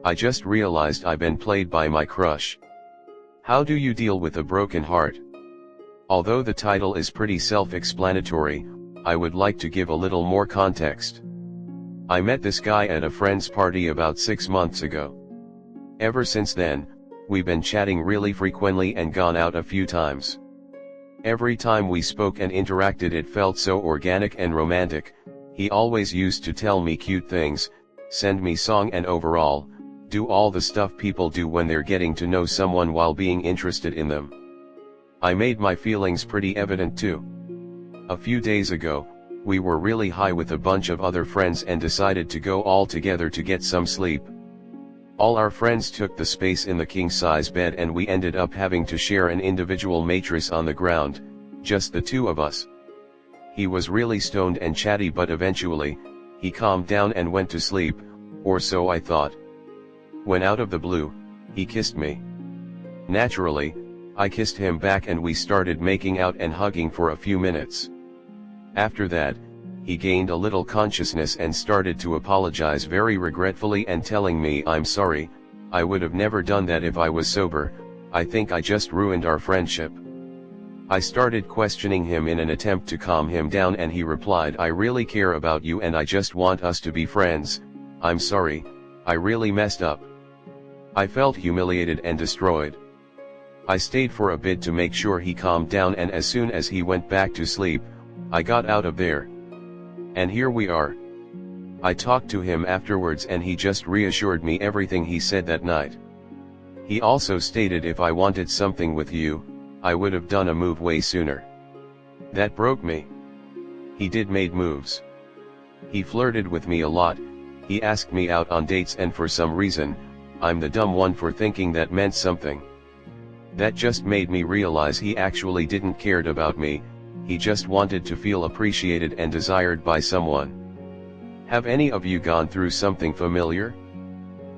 I just realized I've been played by my crush. How do you deal with a broken heart? Although the title is pretty self-explanatory, I would like to give a little more context. I met this guy at a friend's party about 6 months ago. Ever since then, we've been chatting really frequently and gone out a few times. Every time we spoke and interacted it felt so organic and romantic. He always used to tell me cute things, send me song and overall, do all the stuff people do when they're getting to know someone while being interested in them. I made my feelings pretty evident too. A few days ago, we were really high with a bunch of other friends and decided to go all together to get some sleep. All our friends took the space in the king-size bed and we ended up having to share an individual mattress on the ground, just the two of us. He was really stoned and chatty, but eventually, he calmed down and went to sleep, or so I thought. When out of the blue, he kissed me. Naturally, I kissed him back and we started making out and hugging for a few minutes. After that, he gained a little consciousness and started to apologize very regretfully and telling me, "I'm sorry, I would have never done that if I was sober, I think I just ruined our friendship." I started questioning him in an attempt to calm him down and he replied, "I really care about you and I just want us to be friends, I'm sorry, I really messed up." I felt humiliated and destroyed. I stayed for a bit to make sure he calmed down, and as soon as he went back to sleep, I got out of there. And here we are. I talked to him afterwards and he just reassured me everything he said that night. He also stated if I wanted something with you, I would have done a move way sooner. That broke me. He did made moves. He flirted with me a lot, he asked me out on dates, and for some reason, I'm the dumb one for thinking that meant something. That just made me realize he actually didn't cared about me, he just wanted to feel appreciated and desired by someone. Have any of you gone through something familiar?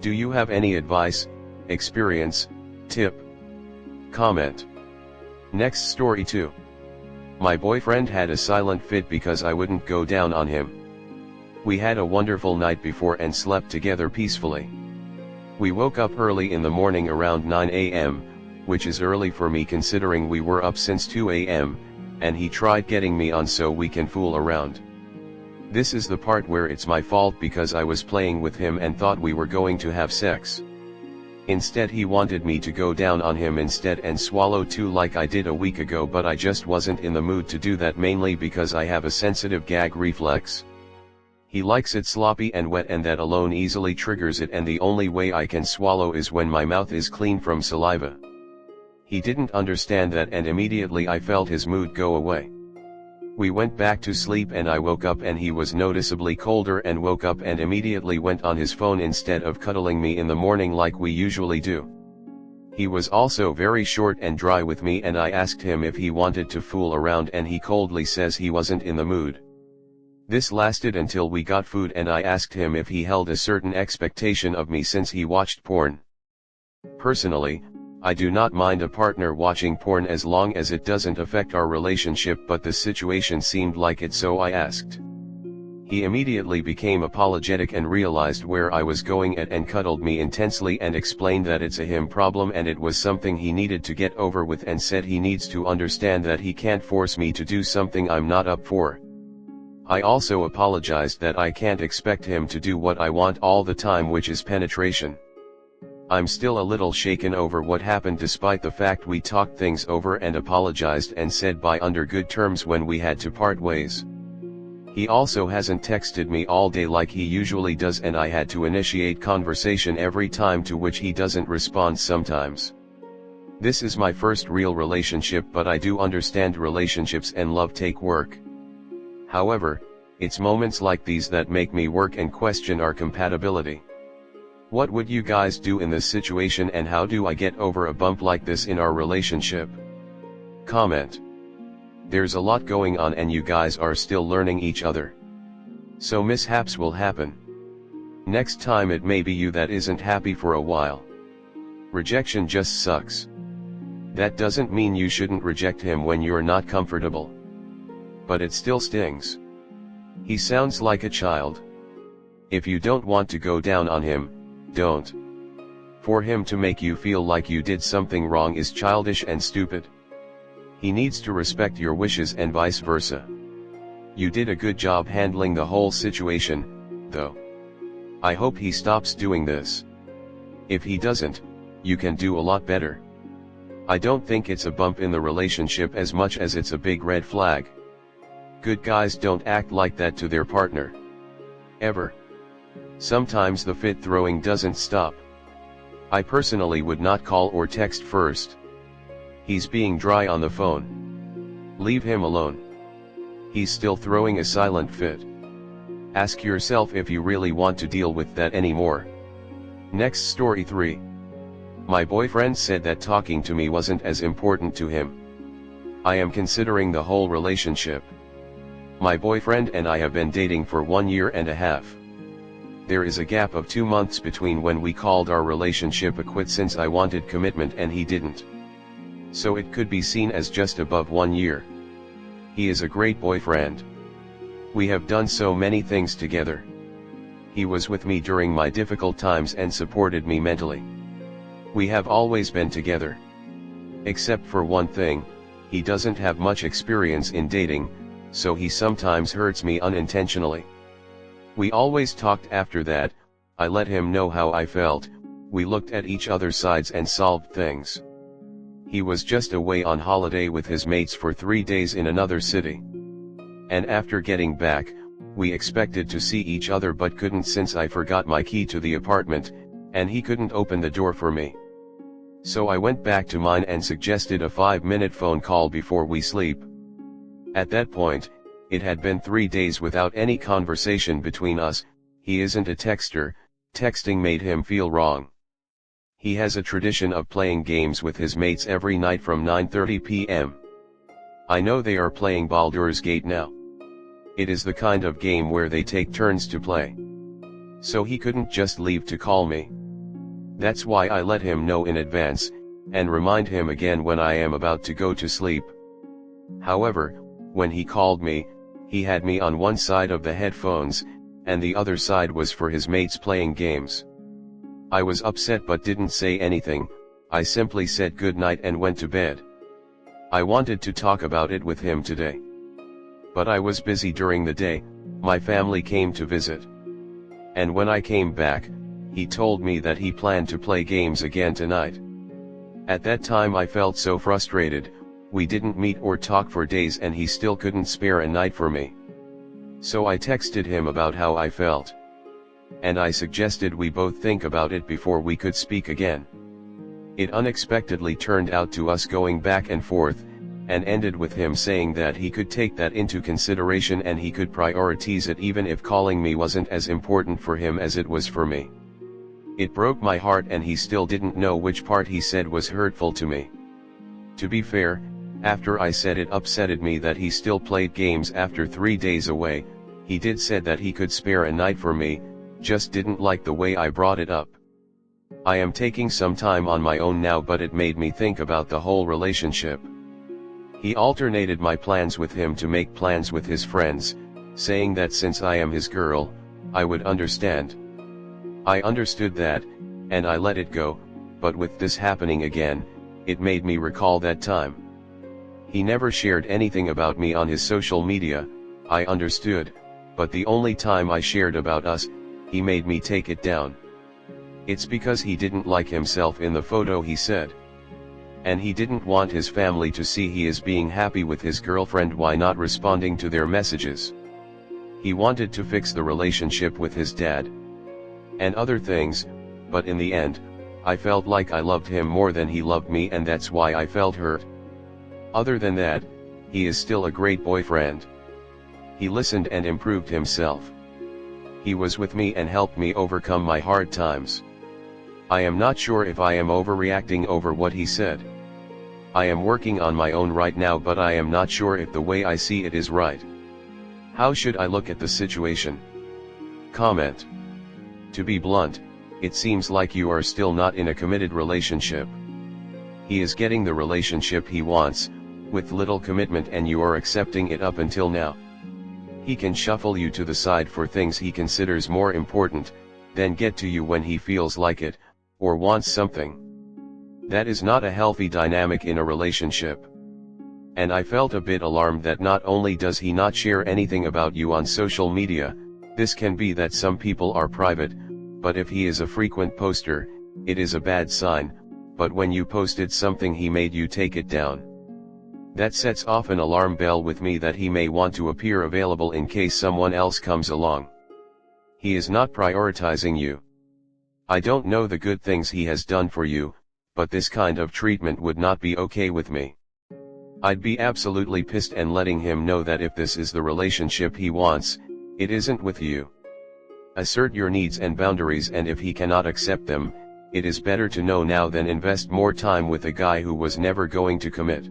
Do you have any advice, experience, tip? Comment. Next story 2. My boyfriend had a silent fit because I wouldn't go down on him. We had a wonderful night before and slept together peacefully. We woke up early in the morning around 9 a.m., which is early for me considering we were up since 2 a.m., and he tried getting me on so we can fool around. This is the part where it's my fault because I was playing with him and thought we were going to have sex. Instead he wanted me to go down on him instead and swallow too like I did a week ago, but I just wasn't in the mood to do that, mainly because I have a sensitive gag reflex. He likes it sloppy and wet, and that alone easily triggers it, and the only way I can swallow is when my mouth is clean from saliva. He didn't understand that and immediately I felt his mood go away. We went back to sleep and I woke up and he was noticeably colder and woke up and immediately went on his phone instead of cuddling me in the morning like we usually do. He was also very short and dry with me and I asked him if he wanted to fool around and he coldly says he wasn't in the mood. This lasted until we got food and I asked him if he held a certain expectation of me since he watched porn. Personally, I do not mind a partner watching porn as long as it doesn't affect our relationship, but the situation seemed like it, so I asked. He immediately became apologetic and realized where I was going at and cuddled me intensely and explained that it's a him problem and it was something he needed to get over with, and said he needs to understand that he can't force me to do something I'm not up for. I also apologized that I can't expect him to do what I want all the time, which is penetration. I'm still a little shaken over what happened, despite the fact we talked things over and apologized and said bye under good terms when we had to part ways. He also hasn't texted me all day like he usually does, and I had to initiate conversation every time, to which he doesn't respond sometimes. This is my first real relationship, but I do understand relationships and love take work. However, it's moments like these that make me work and question our compatibility. What would you guys do in this situation, and how do I get over a bump like this in our relationship? Comment. There's a lot going on and you guys are still learning each other. So mishaps will happen. Next time it may be you that isn't happy for a while. Rejection just sucks. That doesn't mean you shouldn't reject him when you're not comfortable. But it still stings. He sounds like a child. If you don't want to go down on him, don't. For him to make you feel like you did something wrong is childish and stupid. He needs to respect your wishes and vice versa. You did a good job handling the whole situation, though. I hope he stops doing this. If he doesn't, you can do a lot better. I don't think it's a bump in the relationship as much as it's a big red flag. Good guys don't act like that to their partner. Ever. Sometimes the fit throwing doesn't stop. I personally would not call or text first. He's being dry on the phone. Leave him alone. He's still throwing a silent fit. Ask yourself if you really want to deal with that anymore. Next story 3. My boyfriend said that talking to me wasn't as important to him. I am considering the whole relationship. My boyfriend and I have been dating for 1 year and a half. There is a gap of 2 months between when we called our relationship a quit since I wanted commitment and he didn't. So it could be seen as just above 1 year. He is a great boyfriend. We have done so many things together. He was with me during my difficult times and supported me mentally. We have always been together. Except for one thing, he doesn't have much experience in dating, so he sometimes hurts me unintentionally. We always talked after that. I let him know how I felt, we looked at each other's sides and solved things. He was just away on holiday with his mates for 3 days in another city. And after getting back, we expected to see each other but couldn't since I forgot my key to the apartment, and he couldn't open the door for me. So I went back to mine and suggested a 5-minute phone call before we sleep. At that point, it had been 3 days without any conversation between us. He isn't a texter, texting made him feel wrong. He has a tradition of playing games with his mates every night from 9:30 p.m. I know they are playing Baldur's Gate now. It is the kind of game where they take turns to play. So he couldn't just leave to call me. That's why I let him know in advance, and remind him again when I am about to go to sleep. However, when he called me, he had me on one side of the headphones, and the other side was for his mates playing games. I was upset but didn't say anything. I simply said good night and went to bed. I wanted to talk about it with him today. But I was busy during the day. My family came to visit. And when I came back, he told me that he planned to play games again tonight. At that time I felt so frustrated. We didn't meet or talk for days and he still couldn't spare a night for me. So I texted him about how I felt. And I suggested we both think about it before we could speak again. It unexpectedly turned out to us going back and forth, and ended with him saying that he could take that into consideration and he could prioritize it even if calling me wasn't as important for him as it was for me. It broke my heart and he still didn't know which part he said was hurtful to me. To be fair, after I said it upsetted me that he still played games after 3 days away, he did said that he could spare a night for me, just didn't like the way I brought it up. I am taking some time on my own now but it made me think about the whole relationship. He alternated my plans with him to make plans with his friends, saying that since I am his girl, I would understand. I understood that, and I let it go, but with this happening again, it made me recall that time. He never shared anything about me on his social media, I understood, but the only time I shared about us, he made me take it down. It's because he didn't like himself in the photo, he said. And he didn't want his family to see he is being happy with his girlfriend while not responding to their messages. He wanted to fix the relationship with his dad. And other things, but in the end, I felt like I loved him more than he loved me and that's why I felt hurt. Other than that, he is still a great boyfriend. He listened and improved himself. He was with me and helped me overcome my hard times. I am not sure if I am overreacting over what he said. I am working on my own right now but I am not sure if the way I see it is right. How should I look at the situation? Comment. To be blunt, it seems like you are still not in a committed relationship. He is getting the relationship he wants, with little commitment and you are accepting it up until now. He can shuffle you to the side for things he considers more important, then get to you when he feels like it, or wants something. That is not a healthy dynamic in a relationship. And I felt a bit alarmed that not only does he not share anything about you on social media, this can be that some people are private, but if he is a frequent poster, it is a bad sign, but when you posted something he made you take it down. That sets off an alarm bell with me that he may want to appear available in case someone else comes along. He is not prioritizing you. I don't know the good things he has done for you, but this kind of treatment would not be okay with me. I'd be absolutely pissed and letting him know that if this is the relationship he wants, it isn't with you. Assert your needs and boundaries, and if he cannot accept them, it is better to know now than invest more time with a guy who was never going to commit.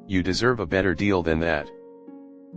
You deserve a better deal than that.